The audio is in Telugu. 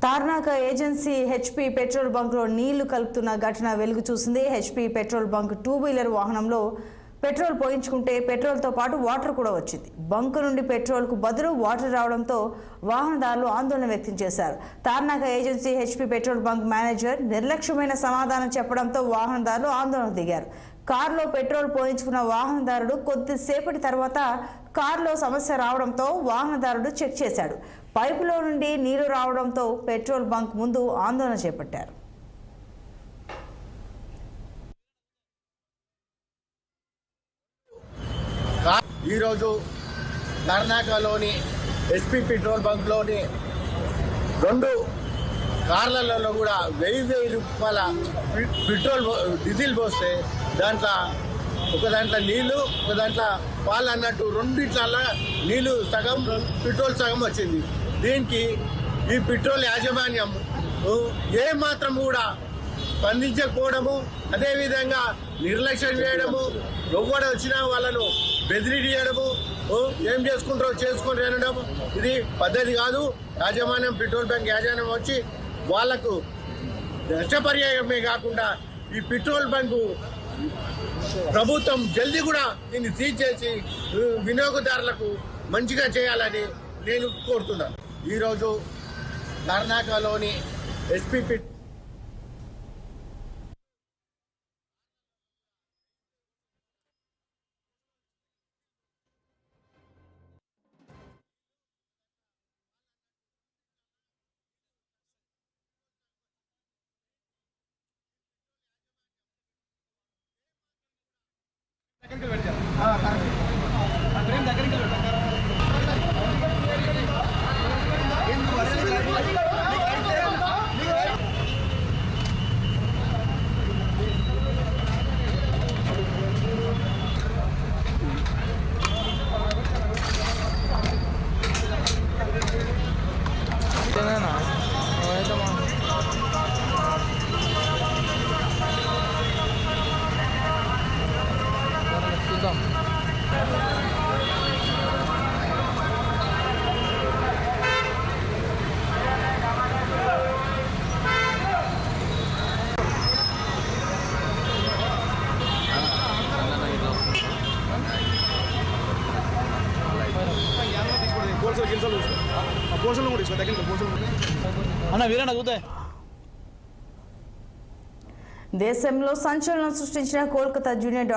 తార్నాక ఏజెన్సీ హెచ్పీ పెట్రోల్ బంక్లో నీళ్లు కలుపుతున్న ఘటన వెలుగు చూసింది. హెచ్పీ పెట్రోల్ బంక్ 2-వీలర్ వాహనంలో పెట్రోల్ పోయించుకుంటే పెట్రోల్తో పాటు వాటర్ కూడా వచ్చింది. బంక్ నుండి పెట్రోల్కు బదులు వాటర్ రావడంతో వాహనదారులు ఆందోళన వ్యక్తం చేశారు. Tarnaka agency HP petrol bunk manager నిర్లక్ష్యమైన సమాధానం చెప్పడంతో వాహనదారులు ఆందోళన దిగారు. కారులో పెట్రోల్ పోయించుకున్న వాహనదారుడు కొద్దిసేపటి తర్వాత కారులో సమస్య రావడంతో వాహనదారుడు చెక్ చేశాడు. పైపులో నుండి నీరు రావడంతో పెట్రోల్ బంక్ ముందు ఆందోళన చేపట్టారు. ఈరోజు కర్ణాటకలోని ఎస్పీ పెట్రోల్ బంక్లోని 2 కార్లలో కూడా 1000 రూపాయల పెట్రోల్ డీజిల్ పోస్తే ఒక దాంట్లో నీళ్లు ఒక దాంట్లో పాలు అన్నట్టు 2 నీళ్లు సగం పెట్రోల్ సగం వచ్చింది. దీనికి ఈ పెట్రోల్ యాజమాన్యం ఏమాత్రం కూడా స్పందించకపోవడము, అదేవిధంగా నిర్లక్ష్యం చేయడము, ఎవరు వచ్చినా వాళ్ళను బెదిరియడము, ఏం చేసుకుంటారో చేసుకొని అనడము ఇది పద్ధతి కాదు. యాజమాన్యం పెట్రోల్ బంక్ యాజమాన్యం వచ్చి వాళ్లకు నష్టపర్యాయమే కాకుండా ఈ పెట్రోల్ బంకు ప్రభుత్వం జల్దీ కూడా దీన్ని సీజ్ చేసి వినియోగదారులకు మంచిగా చేయాలని నేను కోరుతున్నాను. ఈరోజు కర్ణాటకలోని ఎస్పీ దేశంలో సంచలనం సృష్టించిన కోల్కతా జూనియర్